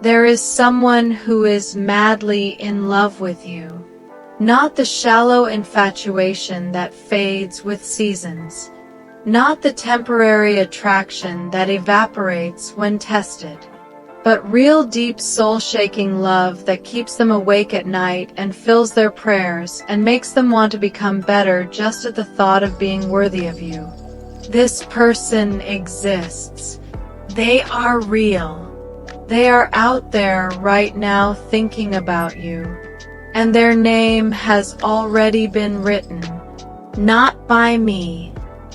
There is someone who is madly in love with you. Not the shallow infatuation that fades with seasons. Not the temporary attraction that evaporates when tested. But real deep soul-shaking love that keeps them awake at night and fills their prayers and makes them want to become better just at the thought of being worthy of you. This person exists. They are real. They are out there right now thinking about you. And their name has already been written. Not by me.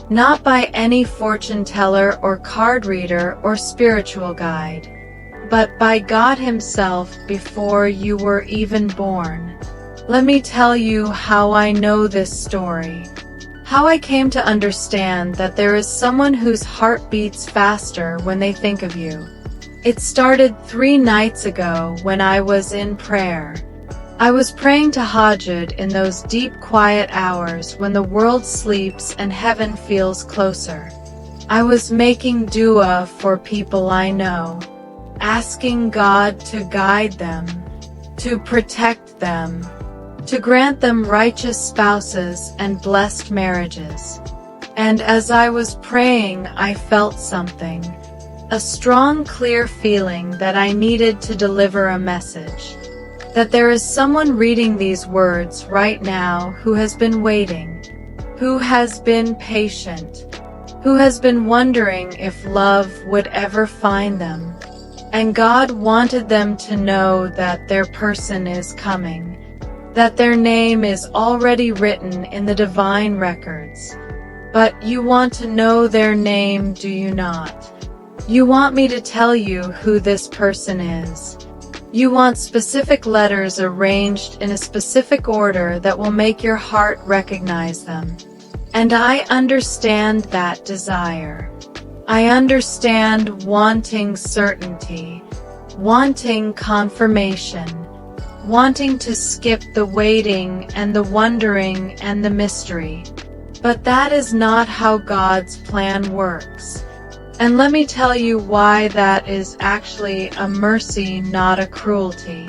Not by any fortune teller or card reader or spiritual guide. But by God Himself before you were even born. Let me tell you how I know this story. How I came to understand that there is someone whose heart beats faster when they think of you. It started 3 nights ago when I was in prayer. I was praying tahajjud in those deep quiet hours when the world sleeps and heaven feels closer. I was making dua for people I know, asking God to guide them, to protect them, to grant them righteous spouses and blessed marriages. And as I was praying, I felt something. A strong, clear feeling that I needed to deliver a message. That there is someone reading these words right now who has been waiting, who has been patient, who has been wondering if love would ever find them. And God wanted them to know that their person is coming, that their name is already written in the divine records. But you want to know their name, do you not? You want me to tell you who this person is. You want specific letters arranged in a specific order that will make your heart recognize them. And I understand that desire. I understand wanting certainty, wanting confirmation, wanting to skip the waiting and the wondering and the mystery. But that is not how God's plan works. And let me tell you why that is actually a mercy, not a cruelty.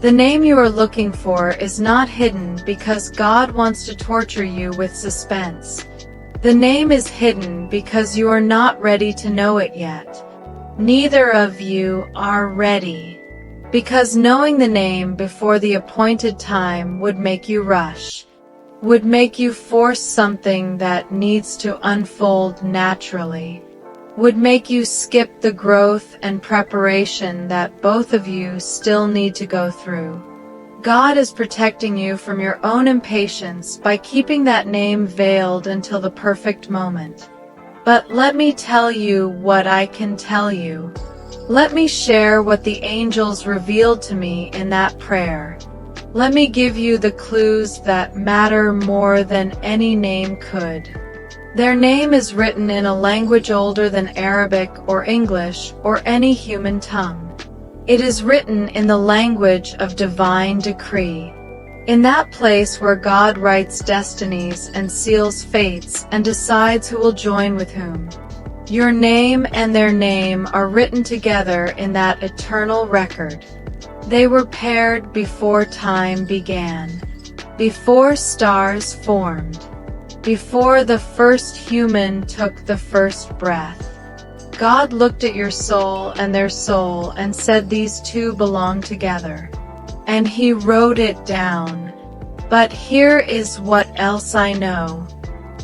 The name you are looking for is not hidden because God wants to torture you with suspense. The name is hidden because you are not ready to know it yet. Neither of you are ready. Because knowing the name before the appointed time would make you rush, would make you force something that needs to unfold naturally, would make you skip the growth and preparation that both of you still need to go through. God is protecting you from your own impatience by keeping that name veiled until the perfect moment. But let me tell you what I can tell you. Let me share what the angels revealed to me in that prayer. Let me give you the clues that matter more than any name could. Their name is written in a language older than Arabic or English or any human tongue. It is written in the language of divine decree. In that place where God writes destinies and seals fates and decides who will join with whom. Your name and their name are written together in that eternal record. They were paired before time began, before stars formed, before the first human took the first breath. God looked at your soul and their soul and said these two belong together. And He wrote it down. But here is what else I know.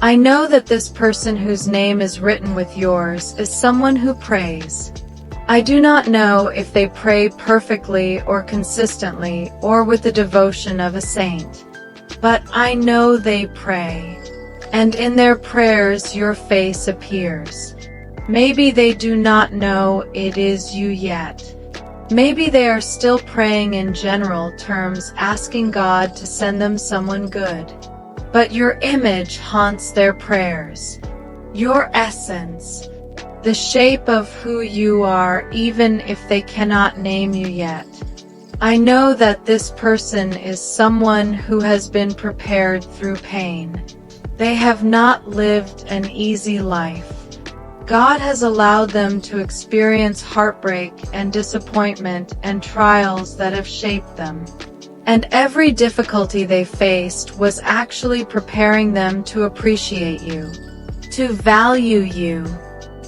I know that this person whose name is written with yours is someone who prays. I do not know if they pray perfectly or consistently or with the devotion of a saint. But I know they pray. And in their prayers your face appears. Maybe they do not know it is you yet. Maybe they are still praying in general terms, asking God to send them someone good. But your image haunts their prayers. Your essence. The shape of who you are, even if they cannot name you yet. I know that this person is someone who has been prepared through pain. They have not lived an easy life. God has allowed them to experience heartbreak and disappointment and trials that have shaped them. And every difficulty they faced was actually preparing them to appreciate you, to value you,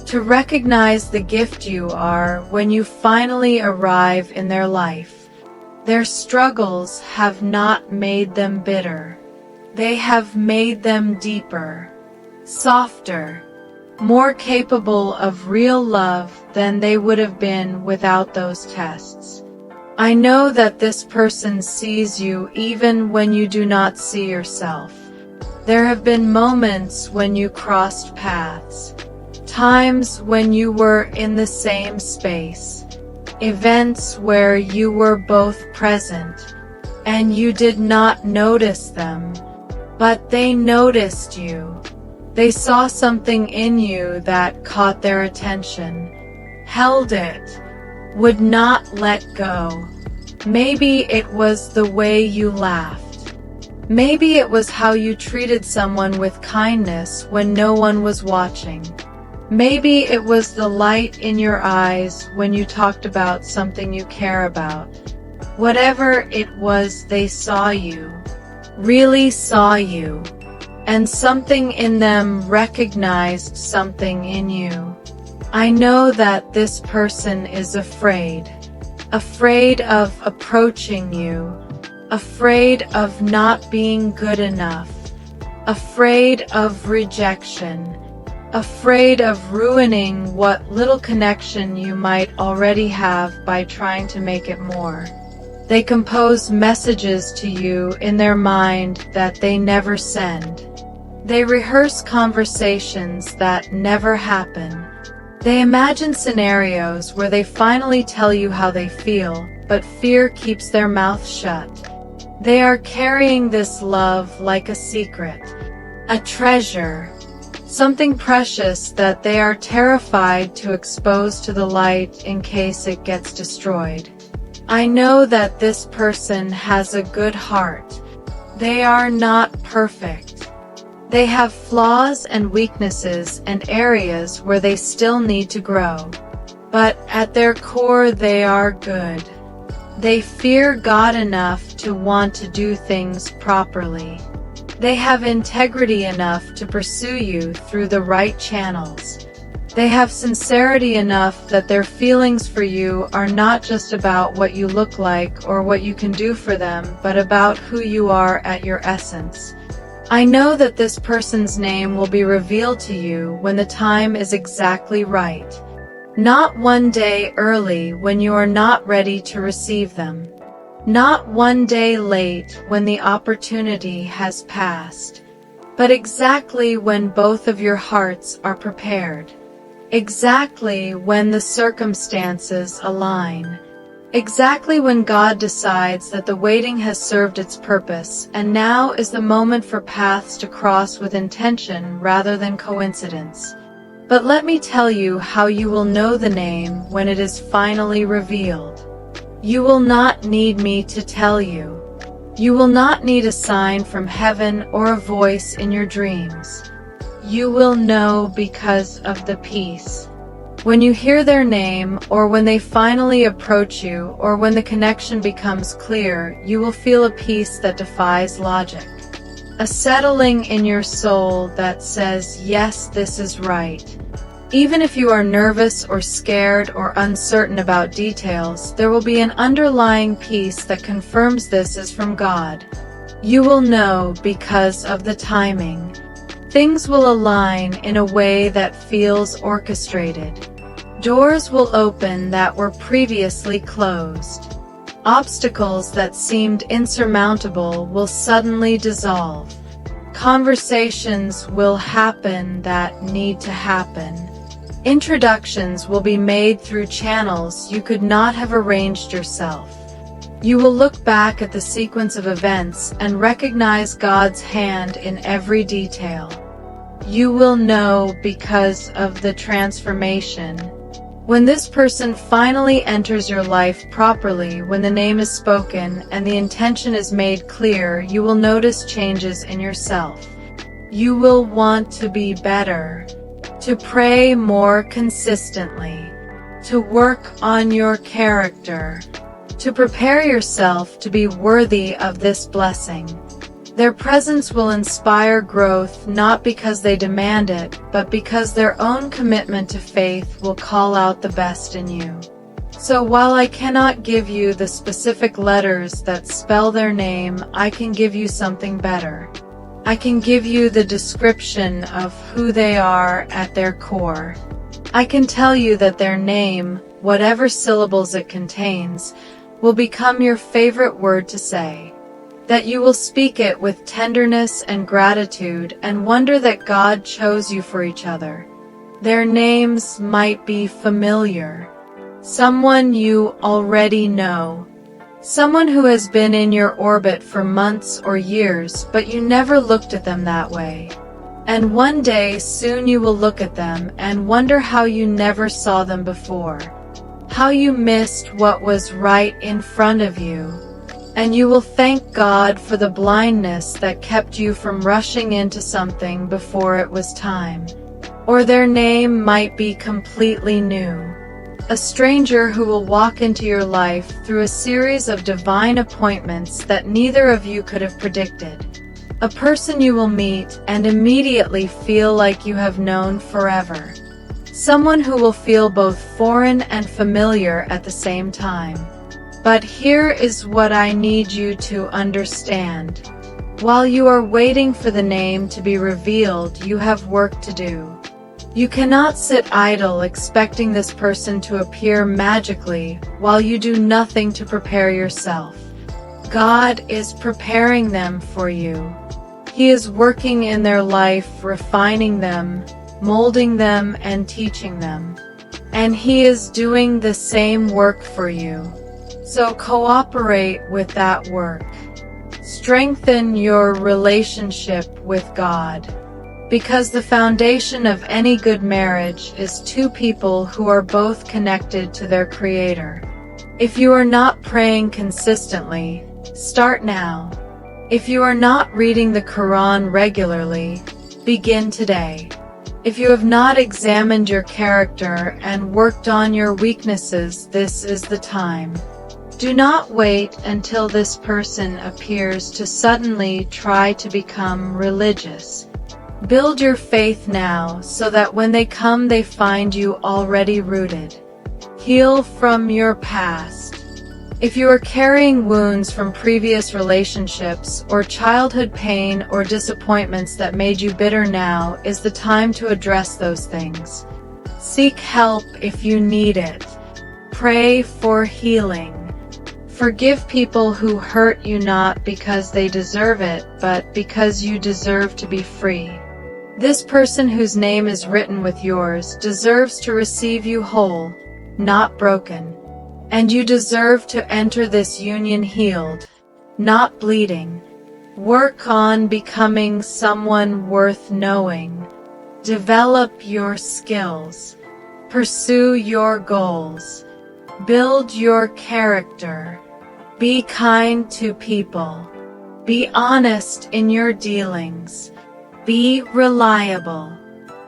to recognize the gift you are when you finally arrive in their life. Their struggles have not made them bitter. They have made them deeper, softer, more capable of real love than they would have been without those tests. I know that this person sees you even when you do not see yourself. There have been moments when you crossed paths, times when you were in the same space, events where you were both present, and you did not notice them, but they noticed you. They saw something in you that caught their attention, held it, would not let go. Maybe it was the way you laughed. Maybe it was how you treated someone with kindness when no one was watching. Maybe it was the light in your eyes when you talked about something you care about. Whatever it was, they saw you, really saw you, and something in them recognized something in you. I know that this person is afraid of approaching you, afraid of not being good enough, afraid of rejection, afraid of ruining what little connection you might already have by trying to make it more. They compose messages to you in their mind that they never send. They rehearse conversations that never happen. They imagine scenarios where they finally tell you how they feel, but fear keeps their mouth shut. They are carrying this love like a secret, a treasure, something precious that they are terrified to expose to the light in case it gets destroyed. I know that this person has a good heart. They are not perfect. They have flaws and weaknesses and areas where they still need to grow. But at their core, they are good. They fear God enough to want to do things properly. They have integrity enough to pursue you through the right channels. They have sincerity enough that their feelings for you are not just about what you look like or what you can do for them, but about who you are at your essence. I know that this person's name will be revealed to you when the time is exactly right. Not one day early when you are not ready to receive them. Not one day late when the opportunity has passed. But exactly when both of your hearts are prepared. Exactly when the circumstances align. Exactly when God decides that the waiting has served its purpose, and now is the moment for paths to cross with intention rather than coincidence. But let me tell you how you will know the name when it is finally revealed. You will not need me to tell you. You will not need a sign from heaven or a voice in your dreams. You will know because of the peace. When you hear their name, or when they finally approach you, or when the connection becomes clear, you will feel a peace that defies logic. A settling in your soul that says, yes, this is right. Even if you are nervous or scared or uncertain about details, there will be an underlying peace that confirms this is from God. You will know because of the timing. Things will align in a way that feels orchestrated. Doors will open that were previously closed. Obstacles that seemed insurmountable will suddenly dissolve. Conversations will happen that need to happen. Introductions will be made through channels you could not have arranged yourself. You will look back at the sequence of events and recognize God's hand in every detail. You will know because of the transformation. When this person finally enters your life properly, when the name is spoken and the intention is made clear, you will notice changes in yourself. You will want to be better, to pray more consistently, to work on your character, to prepare yourself to be worthy of this blessing. Their presence will inspire growth not because they demand it, but because their own commitment to faith will call out the best in you. So while I cannot give you the specific letters that spell their name, I can give you something better. I can give you the description of who they are at their core. I can tell you that their name, whatever syllables it contains, will become your favorite word to say. That you will speak it with tenderness and gratitude and wonder that God chose you for each other. Their names might be familiar. Someone you already know. Someone who has been in your orbit for months or years, but you never looked at them that way. And one day soon you will look at them and wonder how you never saw them before. How you missed what was right in front of you. And you will thank God for the blindness that kept you from rushing into something before it was time. Or their name might be completely new. A stranger who will walk into your life through a series of divine appointments that neither of you could have predicted. A person you will meet and immediately feel like you have known forever. Someone who will feel both foreign and familiar at the same time. But here is what I need you to understand. While you are waiting for the name to be revealed, you have work to do. You cannot sit idle expecting this person to appear magically while you do nothing to prepare yourself. God is preparing them for you. He is working in their life, refining them, molding them, and teaching them. And He is doing the same work for you. So cooperate with that work. Strengthen your relationship with God. Because the foundation of any good marriage is two people who are both connected to their Creator. If you are not praying consistently, start now. If you are not reading the Quran regularly, begin today. If you have not examined your character and worked on your weaknesses, this is the time. Do not wait until this person appears to suddenly try to become religious. Build your faith now so that when they come they find you already rooted. Heal from your past. If you are carrying wounds from previous relationships or childhood pain or disappointments that made you bitter, now is the time to address those things. Seek help if you need it. Pray for healing. Forgive people who hurt you not because they deserve it, but because you deserve to be free. This person whose name is written with yours deserves to receive you whole, not broken. And you deserve to enter this union healed, not bleeding. Work on becoming someone worth knowing. Develop your skills. Pursue your goals. Build your character. Be kind to people. Be honest in your dealings. Be reliable.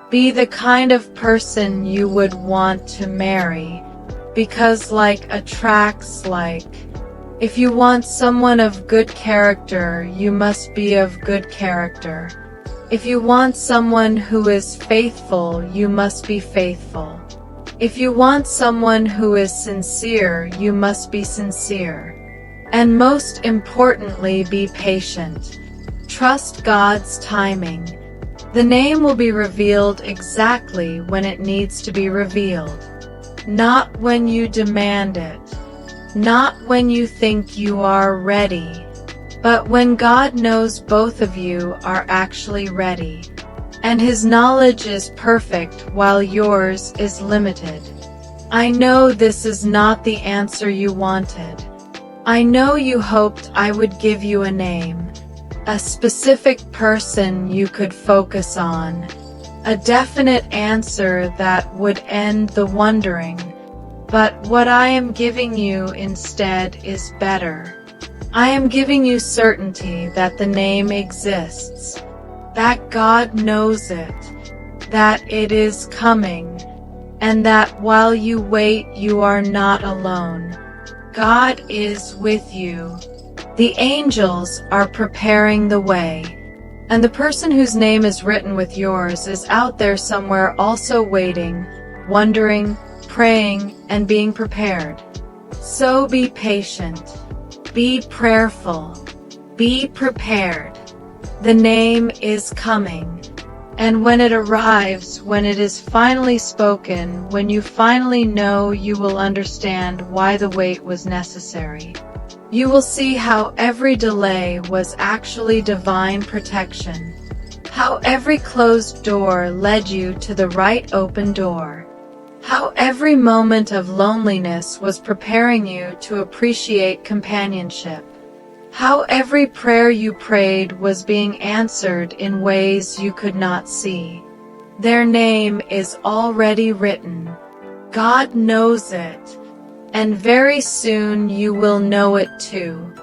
Be the kind of person you would want to marry, because like attracts like. If you want someone of good character, you must be of good character. If you want someone who is faithful, you must be faithful. If you want someone who is sincere, you must be sincere. And most importantly, be patient. Trust God's timing. The name will be revealed exactly when it needs to be revealed. Not when you demand it. Not when you think you are ready. But when God knows both of you are actually ready. And His knowledge is perfect while yours is limited. I know this is not the answer you wanted. I know you hoped I would give you a name. A specific person you could focus on. A definite answer that would end the wondering. But what I am giving you instead is better. I am giving you certainty that the name exists. That God knows it. that it is coming, and that while you wait, you are not alone. God is with you. The angels are preparing the way. And the person whose name is written with yours is out there somewhere also waiting, wondering, praying, and being prepared. So be patient. Be prayerful. Be prepared. The name is coming. And when it arrives, when it is finally spoken, when you finally know, you will understand why the wait was necessary. You will see how every delay was actually divine protection. How every closed door led you to the right open door. How every moment of loneliness was preparing you to appreciate companionship. How every prayer you prayed was being answered in ways you could not see. Their name is already written. God knows it, and very soon you will know it too.